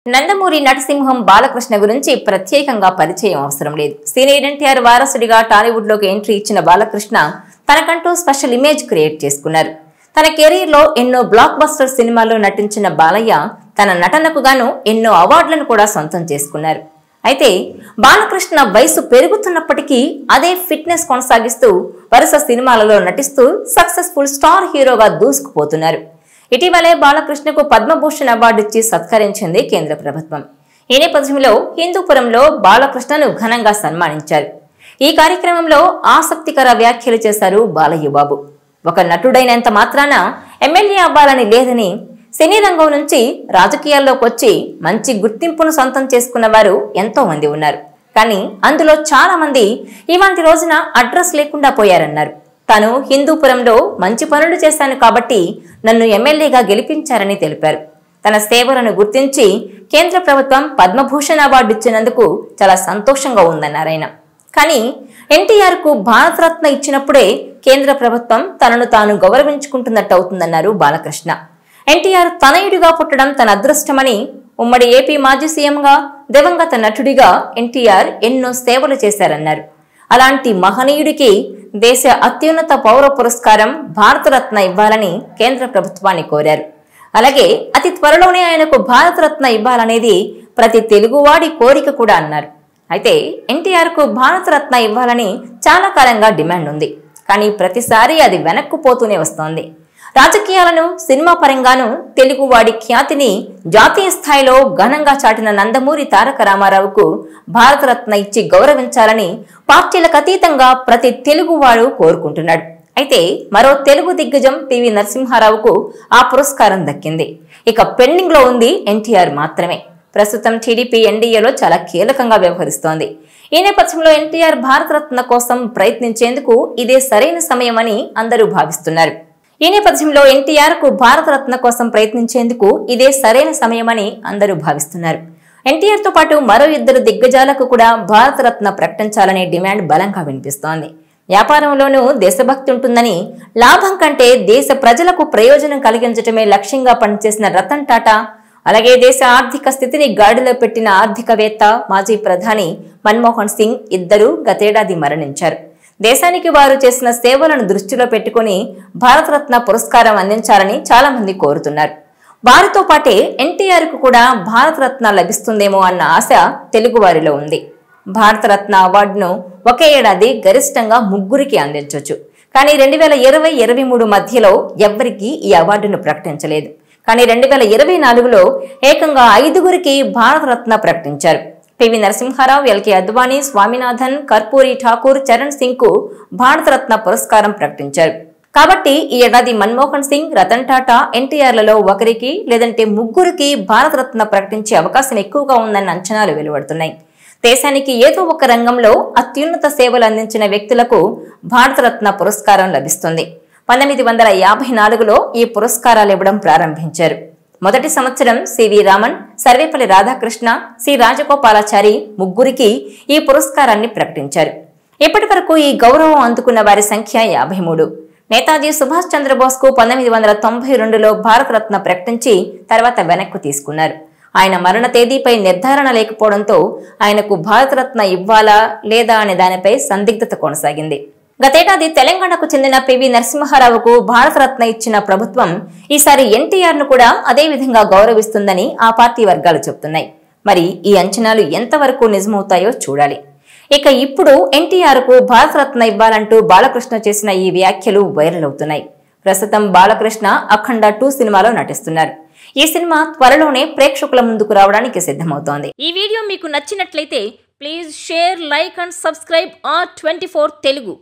నందమూరి నటసింహం బాలకృష్ణ గురించి ప్రత్యేకంగా పరిచయం అవసరం లేదు. సీనియర్ ఎన్టీఆర్ వారసుడిగా టాలీవుడ్ లోకి ఎంట్రీ ఇచ్చిన బాలకృష్ణ తనకంటూ స్పెషల్ ఇమేజ్ క్రియేట్ చేసుకున్నారు. తన కెరీర్ లో ఎన్నో బ్లాక్ బస్టర్ సినిమాల్లో నటించిన బాలయ్య తన నటనకు గాను ఎన్నో అవార్డులను కూడా సొంతం చేసుకున్నారు. అయితే బాలకృష్ణ వయసు పెరుగుతున్నప్పటికీ అదే ఫిట్నెస్ కొనసాగిస్తూ వరుస సినిమాలలో నటిస్తూ సక్సెస్ఫుల్ స్టార్ హీరోగా దూసుకుపోతున్నారు. ఇటీవలే బాలకృష్ణకు పద్మభూషణ్ అవార్డు ఇచ్చి సత్కరించింది కేంద్ర ప్రభుత్వం. ఈ నేపథ్యంలో హిందూపురంలో బాలకృష్ణను ఘనంగా సన్మానించారు. ఈ కార్యక్రమంలో ఆసక్తికర వ్యాఖ్యలు చేశారు బాలయ్య బాబు. ఒక నటుడైనంత మాత్రాన ఎమ్మెల్యే అవ్వాలని లేదని, సినీ రంగం నుంచి రాజకీయాల్లోకి వచ్చి మంచి గుర్తింపును సొంతం చేసుకున్న వారు ఎంతో మంది ఉన్నారు. కానీ అందులో చాలా మంది ఇవాంటి రోజున అడ్రస్ లేకుండా పోయారన్నారు. తాను హిందూపురంలో మంచి పనులు చేశాను కాబట్టి నన్ను ఎమ్మెల్యేగా గెలిపించారని తెలిపారు. తన సేవలను గుర్తించి కేంద్ర ప్రభుత్వం పద్మభూషణ్ అవార్డు ఇచ్చినందుకు చాలా సంతోషంగా ఉందన్నారాయన. కానీ ఎన్టీఆర్ కు భారతరత్న ఇచ్చినప్పుడే కేంద్ర ప్రభుత్వం తనను తాను గౌరవించుకుంటున్నట్టు అవుతుందన్నారు బాలకృష్ణ. ఎన్టీఆర్ తనయుడిగా పుట్టడం తన అదృష్టమని, ఉమ్మడి ఏపీ మాజీ సీఎంగా, దివంగత నటుడిగా ఎన్టీఆర్ ఎన్నో సేవలు చేశారన్నారు. అలాంటి మహనీయుడికి దేశ అత్యున్నత పౌర పురస్కారం భారతరత్న ఇవ్వాలని కేంద్ర ప్రభుత్వాన్ని కోరారు. అలాగే అతి త్వరలోనే ఆయనకు భారతరత్న ఇవ్వాలనేది ప్రతి తెలుగువాడి కోరిక కూడా అన్నారు. అయితే ఎన్టీఆర్ కు భారతరత్న ఇవ్వాలని చాలా కాలంగా డిమాండ్ ఉంది. కానీ ప్రతిసారి అది వెనక్కుపోతూనే వస్తోంది. రాజకీయాలను, సినిమా పరంగాను తెలుగువాడి ఖ్యాతిని జాతీయ స్థాయిలో ఘనంగా చాటిన నందమూరి తారక రామారావుకు భారతరత్న ఇచ్చి గౌరవించాలని పార్టీలకు అతీతంగా ప్రతి తెలుగువాడు కోరుకుంటున్నాడు. అయితే మరో తెలుగు దిగ్గజం పివి నరసింహారావుకు ఆ పురస్కారం దక్కింది. ఇక పెండింగ్ లో ఉంది ఎన్టీఆర్ మాత్రమే. ప్రస్తుతం టీడీపీ ఎన్డీఏలో చాలా కీలకంగా వ్యవహరిస్తోంది. ఈ నేపథ్యంలో ఎన్టీఆర్ భారతరత్న కోసం ప్రయత్నించేందుకు ఇదే సరైన సమయమని అందరూ భావిస్తున్నారు. ఈ నేపథ్యంలో ఎన్టీఆర్ కు భారతరత్న కోసం ప్రయత్నించేందుకు ఇదే సరైన సమయమని అందరూ భావిస్తున్నారు. ఎన్టీఆర్ తో పాటు మరో ఇద్దరు దిగ్గజాలకు కూడా భారతరత్న ప్రకటించాలనే డిమాండ్ బలంగా వినిపిస్తోంది. వ్యాపారంలోనూ దేశభక్తి ఉంటుందని, లాభం కంటే దేశ ప్రజలకు ప్రయోజనం కలిగించటమే లక్ష్యంగా పనిచేసిన రతన్ టాటా, అలాగే దేశ ఆర్థిక స్థితిని గాడిలో పెట్టిన ఆర్థికవేత్త, మాజీ ప్రధాని మన్మోహన్ సింగ్ ఇద్దరూ గతేడాది మరణించారు. దేశానికి వారు చేసిన సేవలను దృష్టిలో పెట్టుకుని భారతరత్న పురస్కారం అందించాలని చాలా మంది కోరుతున్నారు. వారితో పాటే ఎన్టీఆర్ కు కూడా భారతరత్న లభిస్తుందేమో అన్న ఆశ తెలుగువారిలో ఉంది. భారతరత్న అవార్డును ఒకే ఏడాది గరిష్టంగా 3కి అందించవచ్చు. కానీ 2020-23 మధ్యలో ఎవ్వరికీ ఈ అవార్డును ప్రకటించలేదు. కానీ 2024లో ఏకంగా 5గురికి భారతరత్న ప్రకటించారు. పివి నరసింహారావు, ఎల్కే అద్వానీ, స్వామినాథన్, కర్పూరి ఠాకూర్, చరణ్ సింగ్ కు భారతరత్న పురస్కారం ప్రకటించారు. కాబట్టి ఈ ఏడాది మన్మోహన్ సింగ్, రతన్ టాటా, ఎన్టీఆర్లలో ఒకరికి లేదంటే 3గురికి భారతరత్న ప్రకటించే అవకాశం ఎక్కువగా ఉందన్న అంచనాలు వెలువడుతున్నాయి. దేశానికి ఏదో ఒక రంగంలో అత్యున్నత సేవలు అందించిన వ్యక్తులకు భారతరత్న పురస్కారం లభిస్తుంది. 1954లో ఈ పురస్కారాలు ఇవ్వడం ప్రారంభించారు. మొదటి సంవత్సరం సివి రామన్, సర్వేపల్లి రాధాకృష్ణ, సి రాజగోపాలాచారి 3గురికి ఈ పురస్కారాన్ని ప్రకటించారు. ఇప్పటి వరకు ఈ గౌరవం అందుకున్న వారి సంఖ్య 53. నేతాజీ సుభాష్ చంద్రబోస్ కు 1992లో భారతరత్న ప్రకటించి తర్వాత వెనక్కు తీసుకున్నారు. ఆయన మరణ తేదీపై నిర్ధారణ లేకపోవడంతో ఆయనకు భారతరత్న ఇవ్వాలా లేదా అనే దానిపై సందిగ్ధత కొనసాగింది. గతేడాది తెలంగాణకు చెందిన పివి నరసింహారావుకు భారతరత్న ఇచ్చిన ప్రభుత్వం ఈసారి ఎన్టీఆర్ ను కూడా అదే విధంగా గౌరవిస్తుందని ఆ పార్టీ వర్గాలు చెబుతున్నాయి. మరి ఈ అంచనాలు ఎంతవరకు నిజమవుతాయో చూడాలి. ఇక ఇప్పుడు ఎన్టీఆర్ కు భారతరత్న ఇవ్వాలంటూ బాలకృష్ణ చేసిన ఈ వ్యాఖ్యలు వైరల్ అవుతున్నాయి. ప్రస్తుతం బాలకృష్ణ అఖండ 2 సినిమాలో నటిస్తున్నారు. ఈ సినిమా త్వరలోనే ప్రేక్షకుల ముందుకు రావడానికి సిద్ధమవుతోంది. ఈ వీడియో మీకు నచ్చినట్లయితే please share, like and subscribe R24 Telugu.